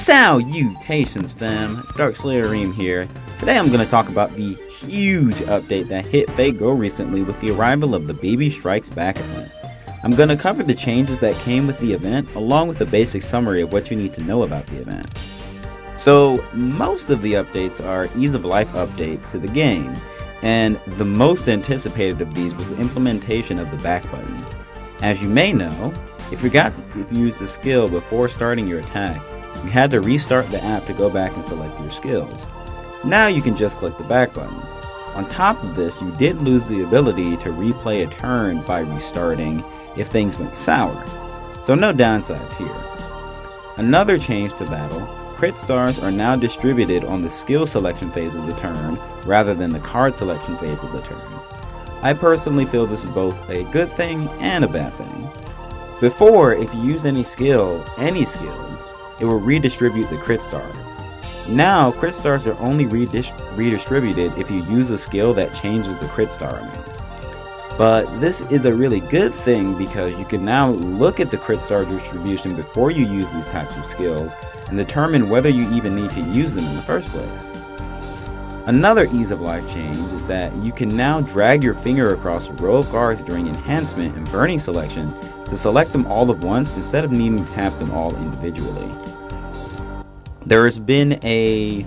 Salutations Fam, Arim here. Today I'm going to talk about the huge update that hit Fago recently with the arrival of the Baby Strikes Back event. I'm going to cover the changes that came with the event, along with a basic summary of what you need to know about the event. So, most of the updates are ease of life updates to the game, and the most anticipated of these was the implementation of the back button. As you may know, if you used the skill before starting your attack, you had to restart the app to go back and select your skills. Now you can just click the back button. On top of this, you did lose the ability to replay a turn by restarting if things went sour, so no downsides here. Another change to battle, crit stars are now distributed on the skill selection phase of the turn rather than the card selection phase of the turn. I personally feel this is both a good thing and a bad thing. Before, if you use any skill, it will redistribute the crit stars. Now, crit stars are only redistributed if you use a skill that changes the crit star amount. But this is a really good thing because you can now look at the crit star distribution before you use these types of skills and determine whether you even need to use them in the first place. Another ease of life change is that you can now drag your finger across a row of cards during enhancement and burning selection to select them all at once instead of needing to tap them all individually. There has been a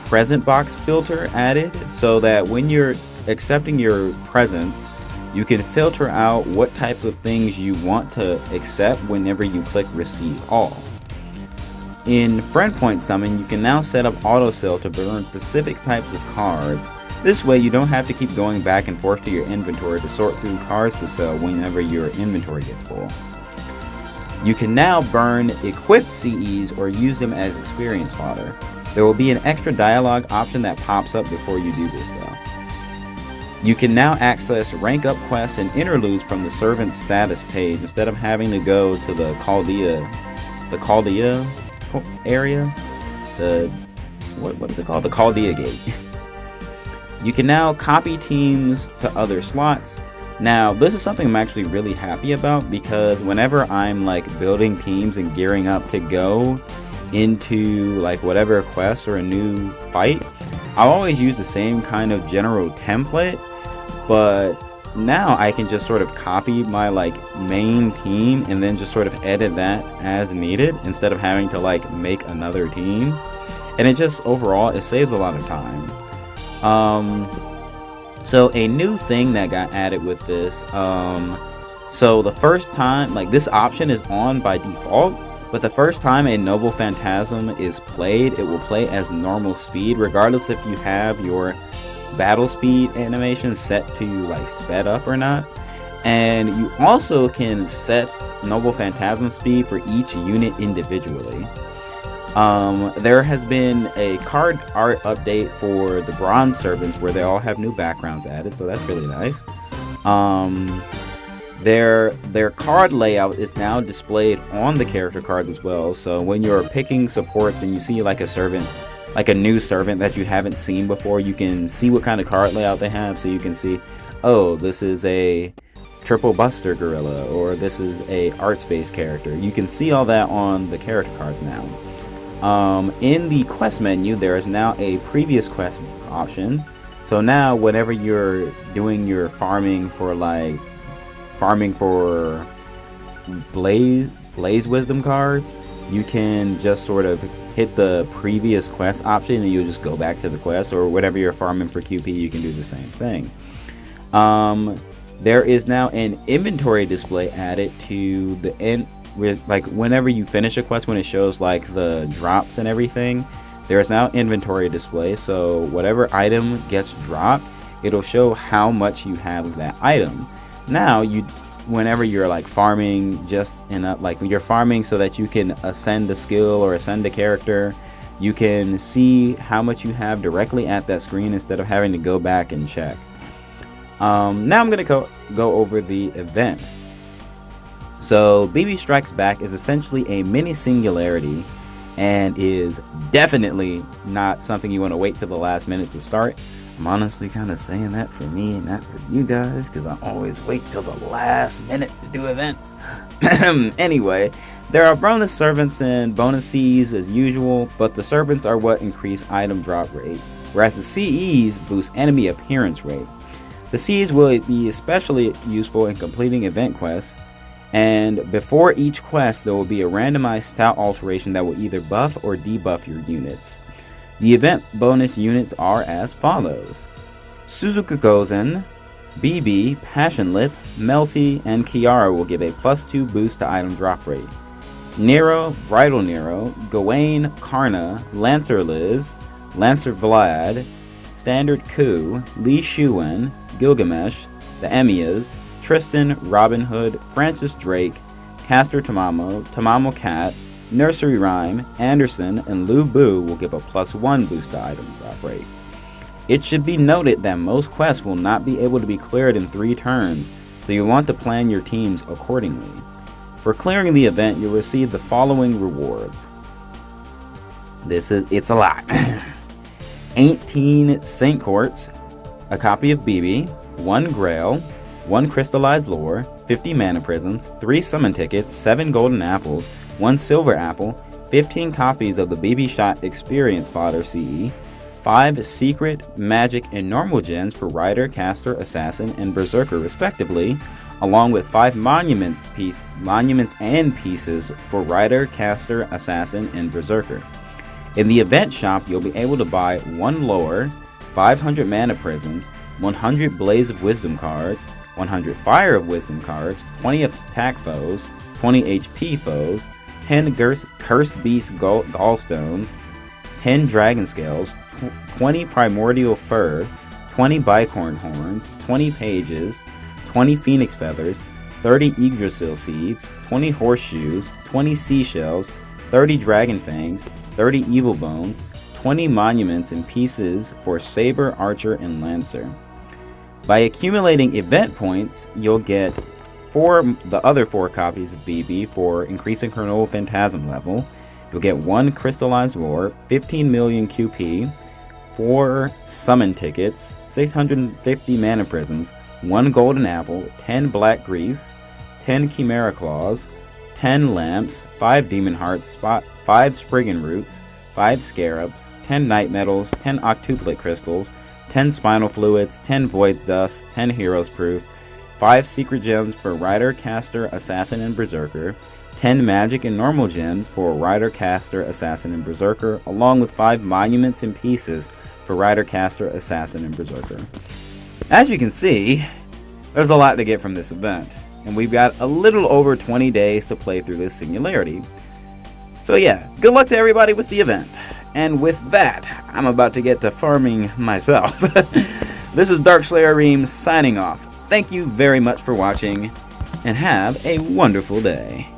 present box filter added so that when you're accepting your presents, you can filter out what types of things you want to accept whenever you click receive all. In Friend Point Summon, you can now set up auto sell to burn specific types of cards. This way you don't have to keep going back and forth to your inventory to sort through cards to sell whenever your inventory gets full. You can now burn equipped CEs or use them as experience fodder. There will be an extra dialogue option that pops up before you do this though. You can now access rank up quests and interludes from the servant status page instead of having to go to the Chaldea area, what is it called? The Chaldea Gate. You can now copy teams to other slots. Now, this is something I'm actually really happy about because whenever I'm like building teams and gearing up to go into like whatever quest or a new fight, I'll always use the same kind of general template, but now I can just sort of copy my like main team and then just sort of edit that as needed instead of having to like make another team, and it just overall it saves a lot of time. So a new thing that got added with this, so the first time, like this option is on by default, but the first time a Noble Phantasm is played, it will play as normal speed regardless if you have your battle speed animation set to like sped up or not. And you also can set Noble Phantasm speed for each unit individually. There has been a card art update for the bronze servants where they all have new backgrounds added, so that's really nice. Their card layout is now displayed on the character cards as well, so when you're picking supports and you see like a servant, like a new servant that you haven't seen before, you can see what kind of card layout they have, so you can see, oh, this is a triple buster gorilla, or this is a art space character. You can see all that on the character cards now. In the quest menu, there is now a previous quest option. So now whenever you're doing your farming for Blaze Wisdom cards, you can just sort of hit the previous quest option and you'll just go back to the quest, or whatever you're farming for QP, you can do the same thing. There is now an inventory display added to the end, with like whenever you finish a quest, when it shows like the drops and everything, there is now inventory display, so whatever item gets dropped, it'll show how much you have of that item. Now whenever you're like farming, just in a, like you're farming so that you can ascend a skill or ascend a character, you can see how much you have directly at that screen instead of having to go back and check. Now I'm gonna go over the event. So Baby Strikes Back is essentially a mini singularity and is definitely not something you want to wait till the last minute to start. I'm honestly kind of saying that for me and not for you guys, because I always wait till the last minute to do events. Anyway, there are bonus servants and bonus Cs as usual, but the servants are what increase item drop rate, whereas the CEs boost enemy appearance rate. The Cs will be especially useful in completing event quests, and before each quest there will be a randomized stat alteration that will either buff or debuff your units. The event bonus units are as follows: Suzuka Gozen, BB, Passion Lip, Melty, and Kiara will give a +2 boost to item drop rate. Nero, Bridal Nero, Gawain, Karna, Lancer Liz, Lancer Vlad, Standard Ku, Li Shuwen, Gilgamesh, the Emias, Tristan, Robin Hood, Francis Drake, Caster Tamamo, Tamamo Cat, Nursery Rhyme, Anderson, and Lu Bu will give a +1 boost to item drop rate. It should be noted that most quests will not be able to be cleared in 3 turns, so you want to plan your teams accordingly. For clearing the event, you'll receive the following rewards. It's a lot. 18 Saint Quartz, a copy of BB, 1 Grail, 1 Crystallized Lore, 50 Mana Prisms, 3 Summon Tickets, 7 Golden Apples, 1 Silver Apple, 15 copies of the BB Shot Experience Fodder CE, 5 Secret, Magic, and Normal Gems for Rider, Caster, Assassin, and Berserker respectively, along with 5 monuments and pieces for Rider, Caster, Assassin, and Berserker. In the event shop, you'll be able to buy 1 Lore, 500 Mana Prisms, 100 Blaze of Wisdom cards, 100 Fire of Wisdom cards, 20 attack foes, 20 HP foes, 10 Cursed Beast Gallstones, 10 Dragon Scales, 20 Primordial Fur, 20 Bicorn Horns, 20 Pages, 20 Phoenix Feathers, 30 Yggdrasil Seeds, 20 Horseshoes, 20 Seashells, 30 Dragon Fangs, 30 Evil Bones, 20 Monuments and pieces for Saber, Archer, and Lancer. By accumulating event points, you'll get the other 4 copies of BB for increasing her Noble Phantasm level. You'll get 1 Crystallized Lore, 15 million QP, 4 Summon Tickets, 650 Mana Prisms, 1 Golden Apple, 10 Black Grease, 10 Chimera Claws, 10 Lamps, 5 Demon Hearts, 5 Spriggan Roots, 5 Scarabs, 10 Night Metals, 10 Octuplet Crystals, 10 Spinal Fluids, 10 Void Dust, 10 Heroes Proof, 5 Secret Gems for Rider, Caster, Assassin, and Berserker, 10 Magic and Normal Gems for Rider, Caster, Assassin, and Berserker, along with 5 Monuments and Pieces for Rider, Caster, Assassin, and Berserker. As you can see, there's a lot to get from this event, and we've got a little over 20 days to play through this Singularity. So yeah, good luck to everybody with the event. And with that, I'm about to get to farming myself. This is Darkslayer Arim signing off. Thank you very much for watching, and have a wonderful day.